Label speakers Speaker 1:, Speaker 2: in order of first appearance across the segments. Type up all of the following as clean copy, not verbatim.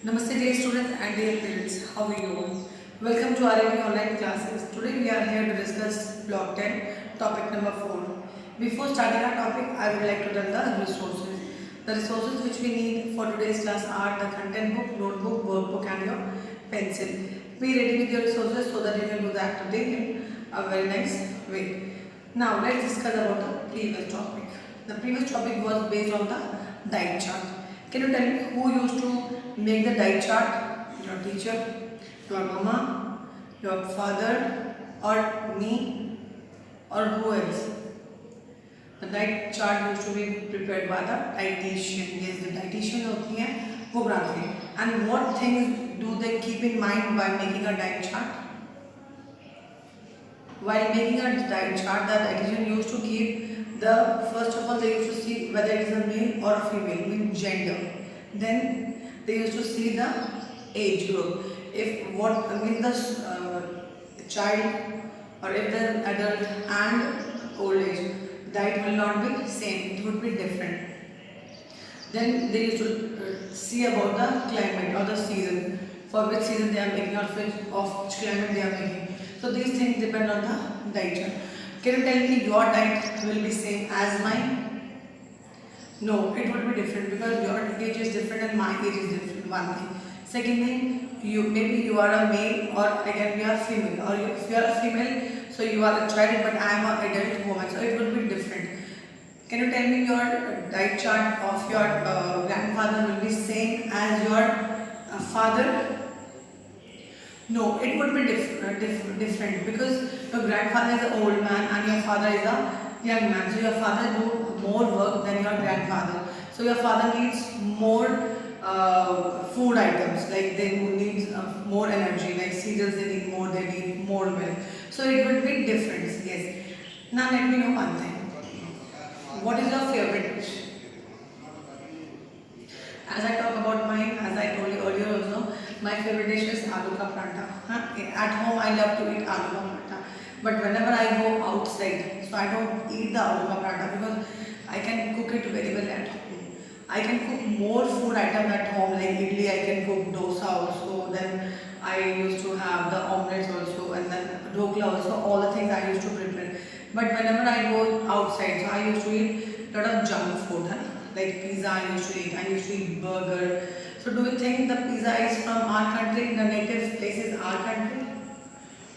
Speaker 1: Namaste dear students and dear parents, how are you all? Welcome to RME online classes. Today we are here to discuss block 10, topic number 4. Before starting our topic, I would like to tell the resources. The resources which we need for today's class are the content book, notebook, workbook and your pencil. Be ready with your resources so that you can do the activity in a very nice way. Now let's discuss about the previous topic. The previous topic was based on the diet chart. Can you tell me who used to make the diet chart? Your teacher, your mama, your father, or me, or who else? The diet chart used to be prepared by the dietitian. Yes, the dietitian होती है वो बनाती है. And what things do they keep in mind while making a diet chart? While making a diet chart, the dietitian used to keep the first of all they used to see whether it is a male or a female, means gender. Then they used to see the age group. If what means the child or if the adult and old age, diet will not be same. It would be different. Then they used to see about the climate or the season, for which season they are making or which climate they are making. So these things depend on the diet chart. Can you tell me your diet will be same as mine? No, it would be different because your age is different and my age is different. One thing. Second thing, maybe you are a male or again we are female, or if you are a female, so you are a child, but I am an adult woman, so it would be different. Can you tell me your diet chart of your grandfather will be same as your father? No, it would be different because your grandfather is an old man and your father is a young man. So your father do more work than your grandfather. So your father needs more food items, like they need more energy, like cereals they need more, they need more milk. So it would be different. Yes. Now let me know one thing. What is your favorite dish? As I talk about mine, as I told you earlier also, my favorite dish is aloo ka paratha. At home, I love to eat aloo ka paratha. But whenever I go outside, so I don't eat the aloo ka paratha because I can cook it very well at home. I can cook more food items at home, like idli, I can cook dosa also. Then I used to have the omelets also, and then dhokla also. All the things I used to prepare. But whenever I go outside, so I used to eat lot of junk food, like pizza I used to eat. I used to eat burger. So do you think the pizza is from our country? The native place is our country?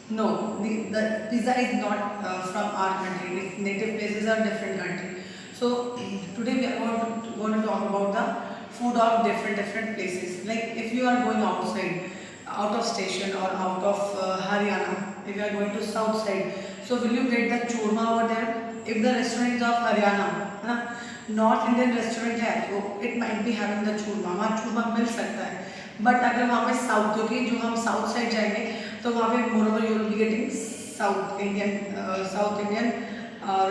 Speaker 1: No, the pizza is not from our country. Its native places are different country. So today we are going to talk about the food of different places. Like if you are going outside, out of station or out of Haryana, if you are going to south side, so will you get the churma over there? If the restaurant is of Haryana, north Indian restaurant है तो it might be having the churma, वहाँ चूरमा मिल सकता है. But अगर वहाँ पे south, क्योंकि जो हम साउथ साइड जाएंगे तो वहाँ पे moreover you will be getting south Indian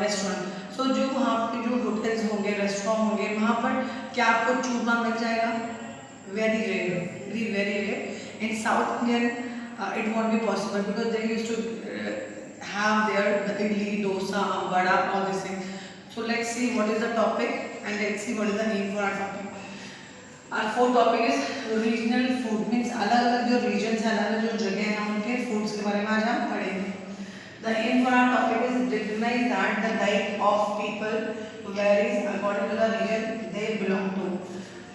Speaker 1: restaurant. So जो वहाँ पे जो होटल्स होंगे, रेस्टोरेंट होंगे, वहाँ पर क्या आपको चूरमा मिल जाएगा? Very rare, very rare. In south Indian it won't be possible because they used to have their idli, dosa, vada, all these things. So let's see what is the topic and let's see what is the name for our topic. Our fourth topic is regional food, means अलग अलग जो regions हैं, अलग अलग जो जगह हैं उनके foods के बारे में आज हम पढ़ेंगे. The aim for our topic is recognize that the diet of people varies according to the region they belong to.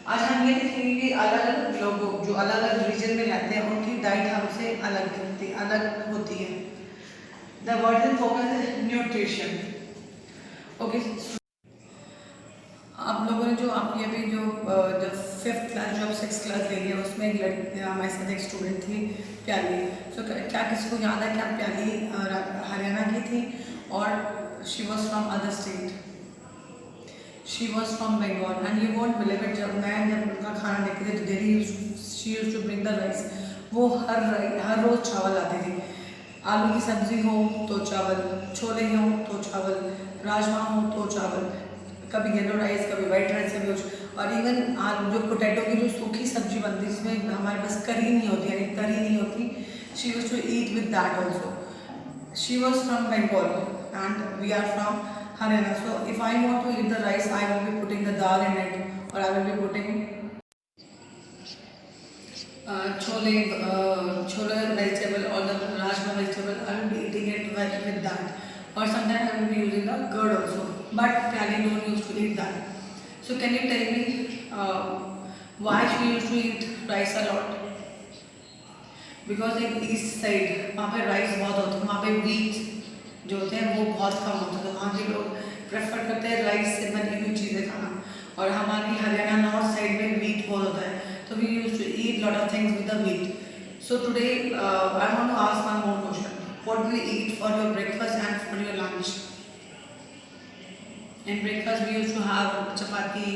Speaker 1: आज हम ये देखेंगे कि अलग अलग लोग जो अलग अलग रीजन में रहते हैं उनकी डाइट हमसे अलग होती है. The word in focus is nutrition. Okay आप लोगों ने जो आपकी अभी जो फिफ्थ क्लास जो सिक्स क्लास ले लिया उसमें एक लड़की हमारे साथ एक स्टूडेंट थी प्याली. सो क्या किसी को याद है क्या प्याली हरियाणा की थी और she was from other state, she was from Bengal. And you won't believe it, जब उनका खाना देखते थे तो daily she used to bring the rice. वो हर रोज़ चावल लाती थी. आलू की सब्ज़ी हो तो चावल, छोले हो तो चावल, राजमा हो तो चावल, कभी येलो राइस, कभी वाइट राइस, कभी कुछ. और इवन आलू जो पोटैटो की जो सूखी सब्जी बनती है जिसमें हमारे पास करी नहीं होती, यानी करी नहीं होती, she used to eat with that also. She was from Bengal and we are from Haryana. So if I want to eat the rice, I will be putting the dal in it, or I will be putting chole vegetable or the rajma vegetable, I will be eating it with that. Or sometimes I will be using the curd also. But Pyali don't used to eat that. So can you tell me why she used to eat rice a lot? Because एक east side वहाँ पे rice बहुत होता है, वहाँ पे wheat जो होते हैं वो बहुत कम होता है, तो वहाँ के लोग प्रेफर करते हैं राइस से बनी हुई चीज़ें खाना. और हमारी हरियाणा नॉर्थ साइड में व्हीट बहुत होता है, तो we use to eat lot of things with the wheat. So today I want to ask one more question. What do you eat for your breakfast and for your lunch? In breakfast we used to have chapati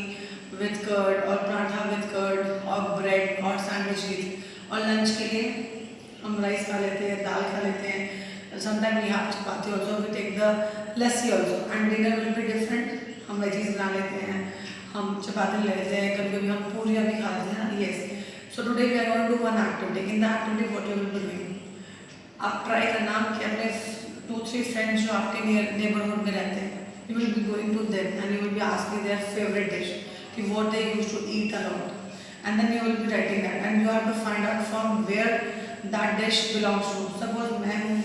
Speaker 1: with curd or paratha with curd or bread or sandwiches. और lunch के लिए हम rice खा लेते हैं, दाल खा लेते हैं. Sometimes we have chapati also. We take the lassi also. And dinner will be different. हम वेजीज बना लेते हैं, हम चपाती ले लेते हैं, कभी कभी हम पूरियाँ भी खा लेते हैं. Yes. So today we are going to do one activity. In the activity what you will be doing? आप ट्राई करना कि अपने 2-3 फ्रेंड्स जो आपके नेबरहुड में रहते हैं, you will be going to them and you will be asking their favorite dish, कि what they used to eat a lot, and then you will be writing that and you have to find out from where that dish belongs to. Suppose मैं हूँ,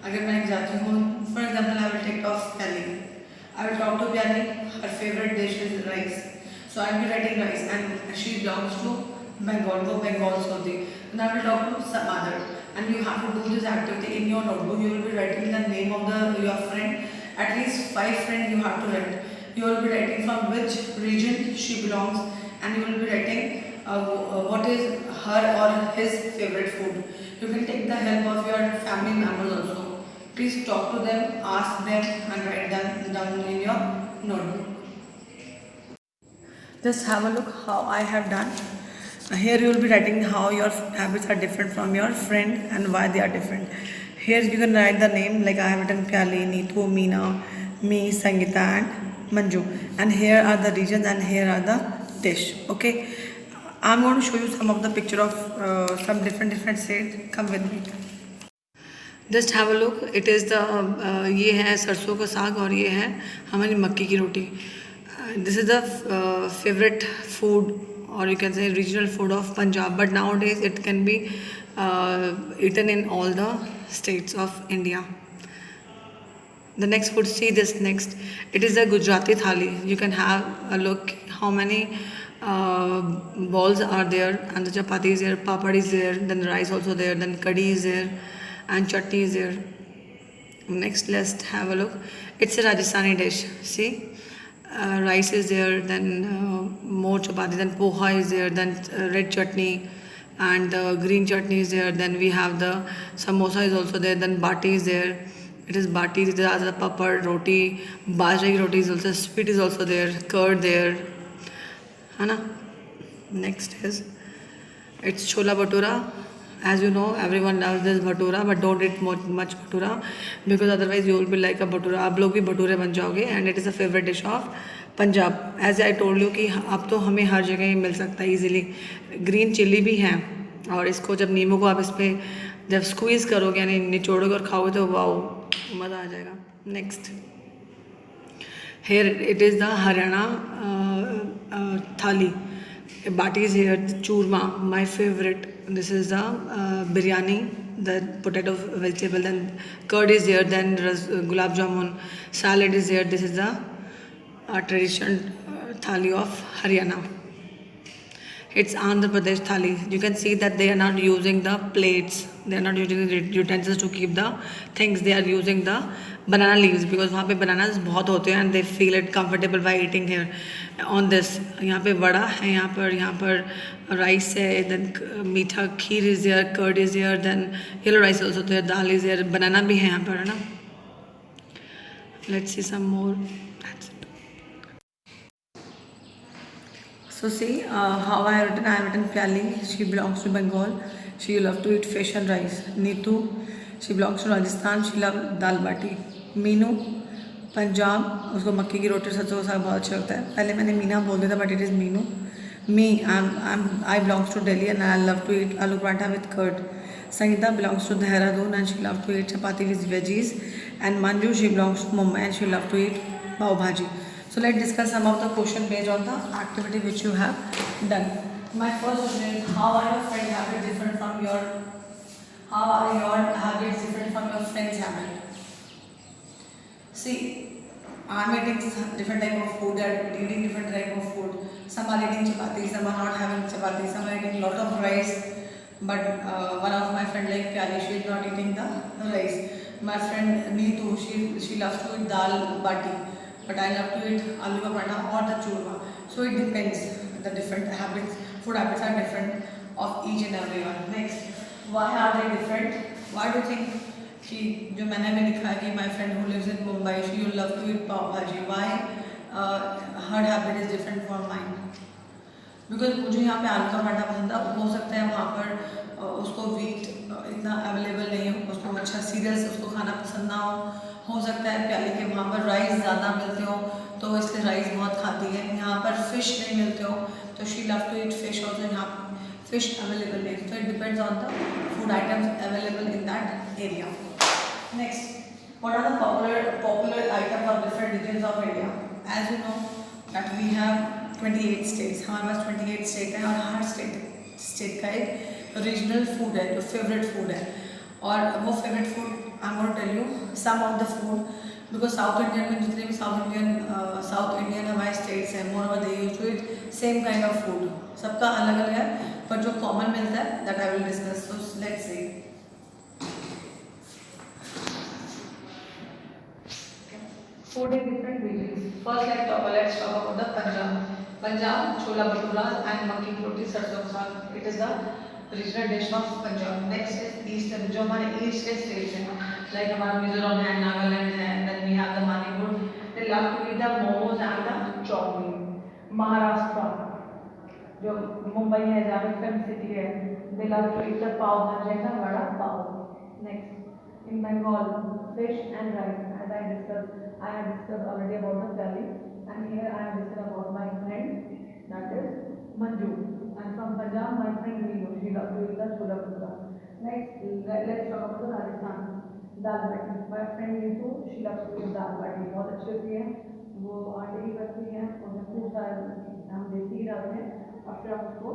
Speaker 1: अगर मैं जाती हूँ, for example I will take off Pyali. I will talk to Pyali, her favorite dish is rice, so I will be writing rice and she belongs to Bengal, वो Bengal से होती. Then I will talk to some other and you have to do this activity in your notebook. You will be writing the name of your friend. At least 5 friends you have to write. You will be writing from which region she belongs and you will be writing what is her or his favorite food. You can take the help of your family members also. Please talk to them, ask them and write them down in your notebook. Just have a look how I have done. Here you will be writing how your habits are different from your friend and why they are different. Here you can write the name, like I have written Pyali, Neetu, Meena, me, Sangeeta and Manju. And here are the regions and here are the dish. Okay. I'm going to show you some of the picture of some different states. Come with me. Just have a look. It is the ये है सरसों का साग और ये है हमारी मक्की की रोटी. This is the favorite food or you can say regional food of Punjab, but nowadays it can be eaten in all the states of India. The next food, see this next. It is a Gujarati thali. You can have a look how many balls are there, and the chapati is there, papad is there, then the rice also there, then kadhi is there, and chutney is there. Next, let's have a look. It's a Rajasthani dish. See, rice is there, then more chapati, then poha is there, then red chutney. And the green chutney is there. Then we have the samosa is also there. Then bati is there. It is bati. There are the papad, roti, bajra ki roti is also. Sweet is also there. Curd there. है ना? Next is it's chola bhatura. As you know, everyone loves this bhatura, but don't eat much bhatura because otherwise you will be like a bhatura. आप लोग भी भटूरे बन जाओगे. And it is a favorite dish of Punjab. As I told you कि अब तो हमें हर जगह ही मिल सकता है ईजिली. ग्रीन चिल्ली भी है और इसको जब नींबू को आप इस पर जब स्क्वीज़ करोगे यानी निचोड़ोगे और खाओगे तो वाओ मज़ा आ जाएगा. Next here it is the Haryana thali. Baati is here, churma my favourite. This is the biryani, the potato vegetable, then curd is there, then gulab jamun, salad is there. This is the traditional thali of Haryana. It's Andhra Pradesh thali. You can see that they are not using the plates, they are not using the utensils to keep the things. They are using the banana leaves because वहाँ पे bananas बहुत होते हैं and they feel it comfortable by eating here on this. यहाँ पे वड़ा है, यहाँ पर rice है, then मीठा खीर is there, curd is there, then yellow rice also there, dal is there, banana भी है यहाँ पर, है ना. Let's see some more. That's it. So see how I have written Pyali. She belongs to Bengal. She loves to eat fish and rice. Neetu, she belongs to Rajasthan. She loves dal bati. Meenu, Punjab, उसको मक्की की रोटी सरसों का साग बहुत अच्छा लगता है. पहले मैंने मीना बोल दिया था but it is Meenu. Me, I belongs to Delhi and I love to eat aloo paratha with curd. Sangeeta belongs to Dehradun and she loves to eat chapati with veggies. And Manju, she belongs to Mumbai and she loves to eat pav bhaji. So let's discuss some of the question based on the activity which you have done. My first question is, how are your friend habits different from your, how are your habits different from your friend's habit? See, I'm eating different type of food, they're eating different type of food. Some are eating chapati, some are not having chapati, some are eating lot of rice. But one of my friend like Pyali, she is not eating the rice. My friend Neetu, she loves to eat dal bati, but I love to eat aloo ka paratha or the churma. So it depends. The different habits, food habits are different of each and everyone. Next, why are they different? Why do you think कि जो मैंने भी लिखा है कि my friend who lives in Mumbai she you love to eat pav bhaji why her habit is different from mind because मुझे यहाँ पे आलू का पराठा पसंद है हो सकता है वहाँ पर उसको वीट इतना अवेलेबल नहीं हो उसको अच्छा सीरियल से उसको खाना पसंद ना हो सकता है प्याले के वहाँ पर राइस ज़्यादा मिलते हो तो इसलिए राइस बहुत खाती है यहाँ पर फ़िश नहीं मिलते हो तो she love to eat fish और यहाँ फिश अवेलेबल नहीं तो it depends on the food items available in that area. Next, what are the popular items of different regions of India? As you know that we have 28 states. हमारे पास 28 state है और हर state का एक regional food है जो favourite food है और वो favourite food I am going to tell you some of the food because south Indian में जितने भी साउथ इंडियन हमारे स्टेट्स हैं moreover they use to it same kind of food सबका अलग अलग है पर जो कॉमन मिलता है that I will discuss. So let's see. Food in different regions. First, let's talk about the Punjab. Punjab, chola bhaturas and makki ki roti sarson ka saag. It is the regional dish of Punjab. Next is Eastern, जो हमारे east के states हैं, like हमारा मिजोरम है, नागालैंड है, then we have the Manipur. They love to eat the momos and the chowmein. Maharashtra, जो मुंबई है, जहाँ पे फिल्म सिटी है, they love to eat the pav bhaji and the vada pav. Next, in Bengal, fish and rice. As I have discussed already about the curry, and here I have discussed about my friend, that is Manju. And from Punjab, my friend Neelu, she loves to eat the chola bhatura. Next, let's talk about the Rajasthan, dal baati. My friend Neetu, she loves to eat dal baati. बहुत अच्छी होती है, वो आटे की बनती है, उसमें खूब सारे हम देसी घी डालते हैं और फिर हम उसको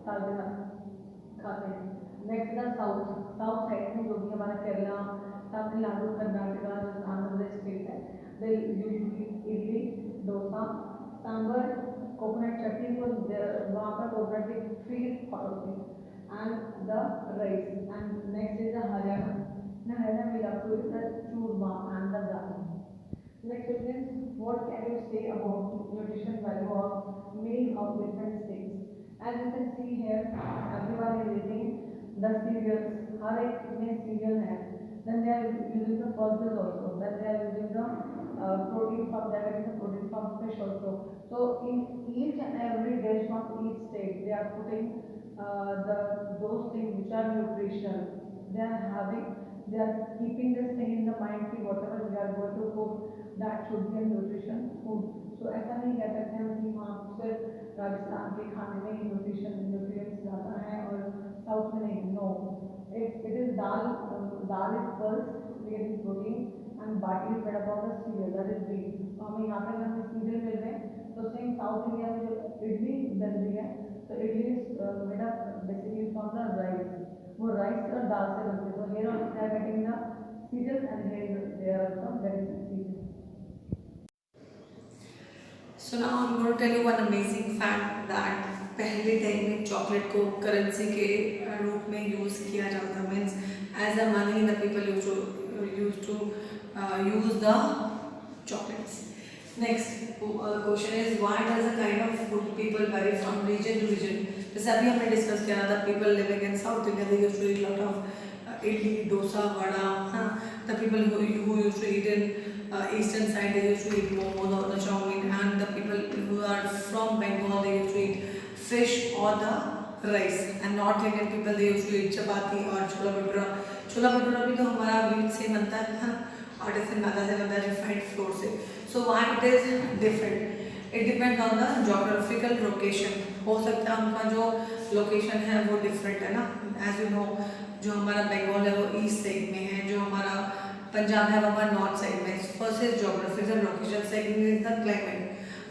Speaker 1: साथ में खाते हैं. नेक्स्ट द साउथ साइड में जो भी हमारा केरला, तमिलनाडु, कर्नाटका, आंध्र प्रदेश स्टेट है, they usually idli, dosa, sambar, coconut chutney को वहाँ पर कोकोनट की फील होती है and the rice. And next is the Haryana. Haryana we love to eat the churma and the dal. Next question is, what can you say about nutrition value of meal of different states? As you can see here, everyone is eating the cereals. हर एक में cereal है. Then they are using the pulses also. Then they are using the protein from they are getting the protein from fish also. So in each and every dish of each state, they are putting those things which are nutritional. They are having, they are keeping this thing in the mind कि whatever we are going to cook, that should be a nutrition food. So ऐसा नहीं कह सकते हम कि हाँ सिर्फ राजस्थान के खाने में ही nutrients ज़्यादा हैं और साउथ में नहीं. No, it is dal is pulse, we getting protein, and bati is made up of the cereal, that is wheat. तो हमें यहाँ पे हमें cereal मिल रहे हैं. तो सेम साउथ इंडिया में जो इडली बन रही है, तो idli is made up basically from the rice. वो राइस और दाल से बनते हैं. तो here on they are getting the cereal and here they are also getting the cereal. So now I'm going to tell you one amazing fact that पहले time में chocolate को currency के रूप में यूज़ किया जाता means as a money the people use to use the chocolates. Next question is why does the kind of food people vary from region to region. जैसे अभी हमने डिस्कस किया था people living in south India they use to eat lot of idli dosa vada. The people who use to eat in eastern side they used to eat momos or the chowmein, and the people who are from Bengal they used to eat fish or the rice, and North Indian people they used to eat chapati or chola bhatura. Chola bhatura भी तो हमारा wheat से बनता है और जैसे मैदा से बनता है रिफाइंड फ्लोर से. So why it is different? It depends on the geographical location. हो सकता है उनका जो लोकेशन है वो डिफरेंट है ना. As you know जो हमारा बंगाल है वो ईस्ट साइड में है, जो हमारा पंजाब है वो हमारा नॉर्थ साइड में. First is geographical location, second is the climate.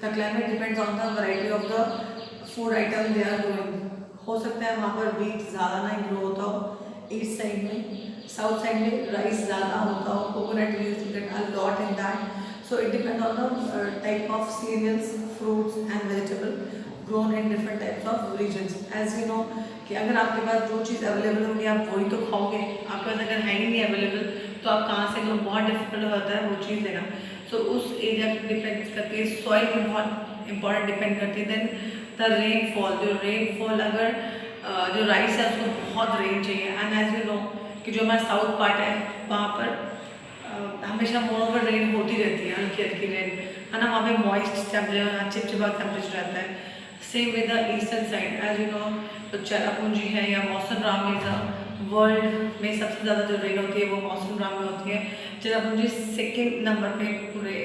Speaker 1: The climate depends on the variety of the food item they are growing. हो सकता है वहाँ पर व्हीट ज़्यादा ना ग्रो होता हो ईस्ट साइड में, साउथ साइड में राइस ज़्यादा होता हो, coconut use to get a lot in that. So it depends on the type of cereals, fruits and vegetable grown in different types of regions. As you know कि अगर आपके पास जो चीज़ available होगी आप वही तो खाओगे, आपके पास अगर है ही नहीं अवेलेबल तो आप कहाँ से लो, बहुत डिफिकल्ट होता है वो चीज़ लेना। सो उस एरिया पर डिपेंड करती है, सॉइल भी बहुत इंपॉर्टेंट डिपेंड करती है। देन द रेनफॉल, जो रेनफॉल अगर जो राइस है उसको बहुत रेन चाहिए। एंड एज यू नो कि जो हमारा साउथ पार्ट है वहाँ पर हमेशा मोर ओवर रेन होती रहती है, हल्की हल्की रेन है ना, वहाँ पे मॉइस्ट टेम्परेचर, चिपचिपा टेम्परेचर रहता है। Same with the eastern side, as you know तो चेरापूंजी है या मौसम राम में वर्ल्ड में सबसे ज़्यादा जो रेन होती है वो मौसम राम में होती है। चेरापूंजी सेकेंड नंबर पे पूरे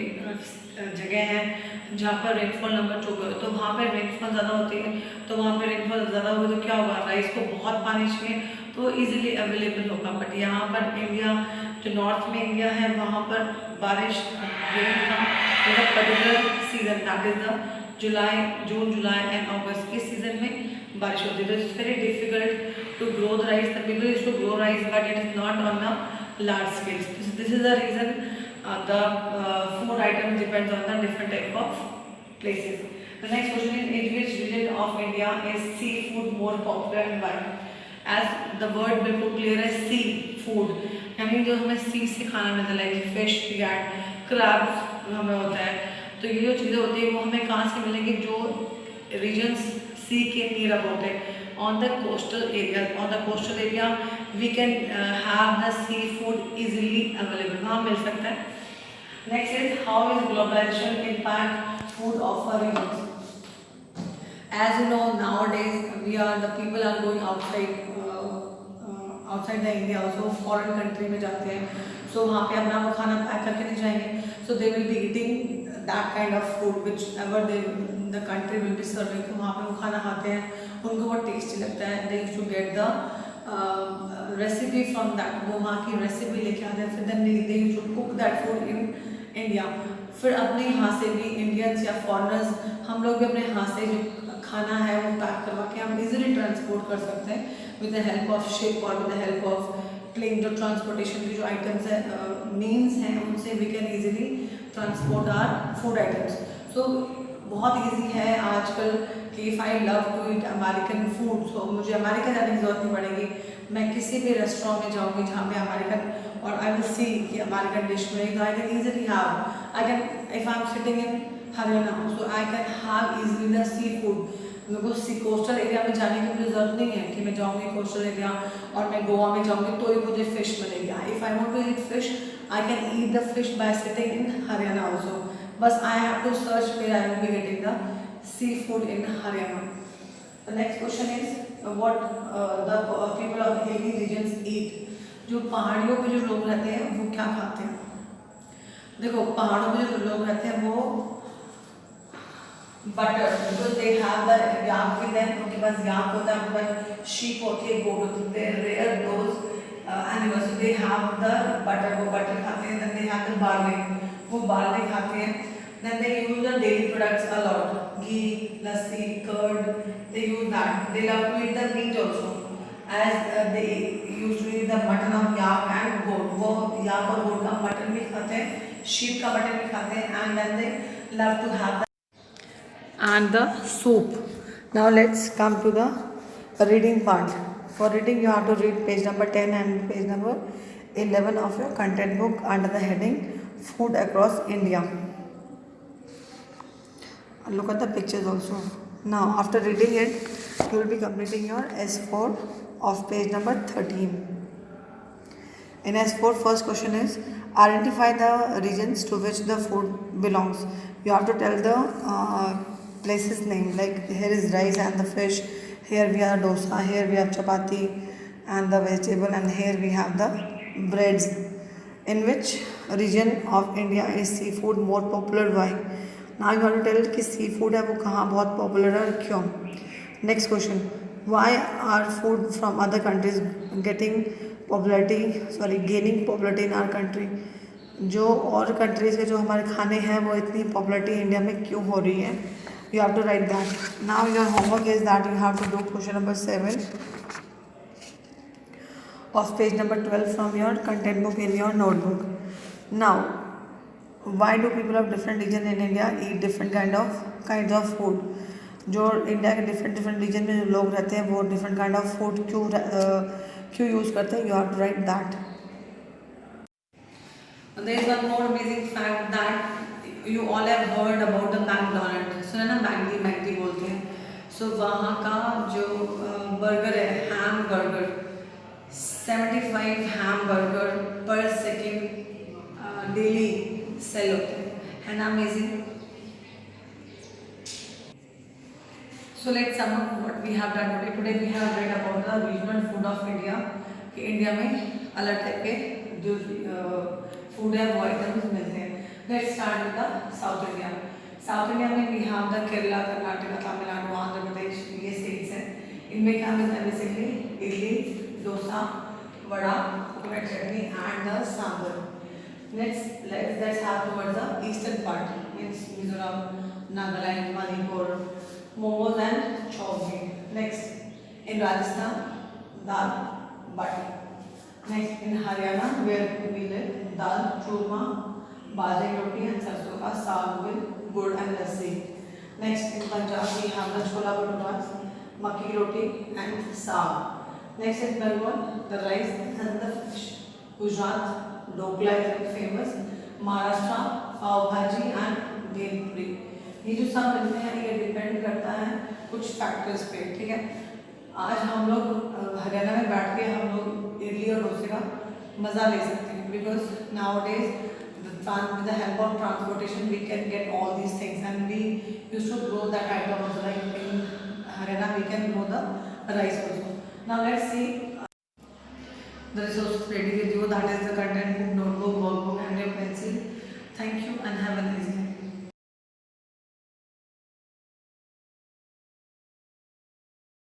Speaker 1: जगह है जहाँ पर रेनफॉल नंबर 2 पे, तो वहाँ पे रेनफॉल ज़्यादा होती है। तो वहाँ पे रेनफॉल ज़्यादा होगी तो क्या होगा, राइस को बहुत पानी चाहिए तो ईजिली अवेलेबल होगा। बट यहाँ पर इंडिया जो नॉर्थ में इंडिया है वहाँ पर बारिश रेन का मतलब particular season that is the June July and August के सीजन में बारिश होती है। तो it's very difficult to grow the rice, the people is to grow rice but it is not on a large scale. This is the reason the food item depends on the different type of places. The next question is, in which region of India is seafood more popular and why? As the word बिल्कुल clear है, sea food, यानी जो हमें सी से खाना मिलता है, like fish, cat, crabs हमें होता है। तो ये जो चीज़ें होती है वो हमें कहाँ से मिलेंगी, जो रीजन्स सी के नियर अबाउट है, on the coastal area. On the coastal area we can have the sea food easily available, वहाँ मिल सकता है। Next is, how is globalization impact food of our regions? As you know, nowadays the people are going outside the India also, foreign country में जाते हैं, so वहाँ पे अपना वो खाना पैक करके नहीं जाएंगे, so they will be eating that kind of food whichever the country will be serving। तो वहाँ पे वो खाना खाते हैं, उनको बहुत टेस्टी लगता है। They used to get the recipe from that, वो वहाँ की रेसिपी लेके आते हैं, फिर then they used to cook that food in India. फिर अपने यहाँ से भी इंडियंस या फॉरेनर्स, हम लोग भी अपने यहाँ से जो खाना है वो पैक करवा के हम इजीली ट्रांसपोर्ट कर सकते हैं with the help of ship और with the help of plane. जो ट्रांसपोर्टेशन की जो आइटम्स है मीन्स हैं उनसे we can easily transport or food items. So बहुत ईजी है आजकल कि if I love to eat American food, so मुझे अमेरिका जाने की ज़रूरत नहीं पड़ेगी, मैं किसी भी रेस्टोरेंट में जाऊँगी जहाँ पे अमेरिकन और आई विल सी कि अमेरिकन डिश मिलेगी, तो I can easily have, I can if I am sitting in Haryana so I can have easily the sea food. मेरे को सी कोस्टल एरिया में जाने की मुझे ज़रूरत नहीं है कि मैं जाऊँगी कोस्टल एरिया और मैं गोवा में जाऊँगी तो ही मुझे फ़िश मिलेगी। If I want to eat fish I can eat the fish by sitting in Haryana also, बस I have to search where I will be getting the C food in Haryana. The next question is, what the people of hilly regions eat. जो पहाड़ियों पे जो लोग रहते हैं वो क्या खाते हैं? देखो पहाड़ों में जो लोग रहते हैं वो butter, because they have the yak with them, उनके पास याक होता है, उनके पास शीप होती है, गोट होती है, they rear those animals, they have the butter, वो बटर खाते हैं। Then they have the barley, वो बार्ले खाते हैं। Then they use the dairy products a lot, ghee, lassi, curd, they use that. They love to eat the meat also, as they usually the mutton of yak and goat, वो yak और goat का mutton भी खाते हैं, sheep का mutton भी खाते हैं, and then they love to have the soup. Now let's come to the reading part. For reading you have to read page number 10 and page number 11 of your content book under the heading Food Across India. Look at the pictures also. Now after reading it you will be completing your S4 of page number 13. In S4, first question is, identify the regions to which the food belongs. You have to tell the places name, like here is rice and the fish, here we have dosa, here we have chapati and the vegetable, and here we have the breads. In which region of India is seafood more popular? Why? Now you have to tell कि seafood है वो कहाँ बहुत popular है और क्यों. Next question, why are food from other countries gaining popularity in our country? जो और कंट्रीज़ के जो हमारे खाने हैं वो इतनी पॉपुलरिटी इंडिया में क्यों हो रही है? You have to write that. Now your homework is that you have to do question number 7 of page number 12 from your content book in your notebook. Now, why do people of different region in India eat different kinds of food? जो India के different region में जो लोग रहते हैं वो different kind of food क्यों use करते हैं? You have to write that. There is one more amazing fact that you all have heard about the McDonald's. सुना ना, मैगडी बोलते हैं. So वहाँ का जो बर्गर है, हैम बर्गर, 75 हैम बर्गर पर सेकेंड डेली सेल होते हैं. है ना amazing? So let's sum up what we have done today. Today we have read about the regional food of India. कि इंडिया में अलग टाइप के जो फूड है वो आइटम्स मिलते हैं. Let's start with the South India. South India में we have the Kerala, Karnataka, Tamil Nadu, Andhra Pradesh, ये states हैं. इनमें क्या मिलता है basically? Idli, dosa, vada, coconut chutney and the sambar. Let's have towards the eastern part, means Mizoram, Nagaland, Manipur, momos and chow mein. Next, in Rajasthan, dal bati. Next, in Haryana, where we live, dal churma, bajra ki roti and sarson ka saag with gur and lassi. Next, in Punjab, we have the chola bhaturas, makki ki roti and saag. Next, in Bengal, the rice and the fish. Gujarat, dhokla is famous. Maharashtra, pav bhaji and भेल पूरी. ये जो सब मिलते हैं ये depend करता है कुछ फैक्टर्स पे. ठीक है, आज हम लोग हरियाणा में बैठ के हम लोग इडली और डोसे का मज़ा ले सकते हैं. Because now days with the help of transportation we can get all these things and we used to grow that item also. Like in Haryana we can grow the rice also. Now let's see the resources ready with you, that is the content book, notebook, workbook and your pen.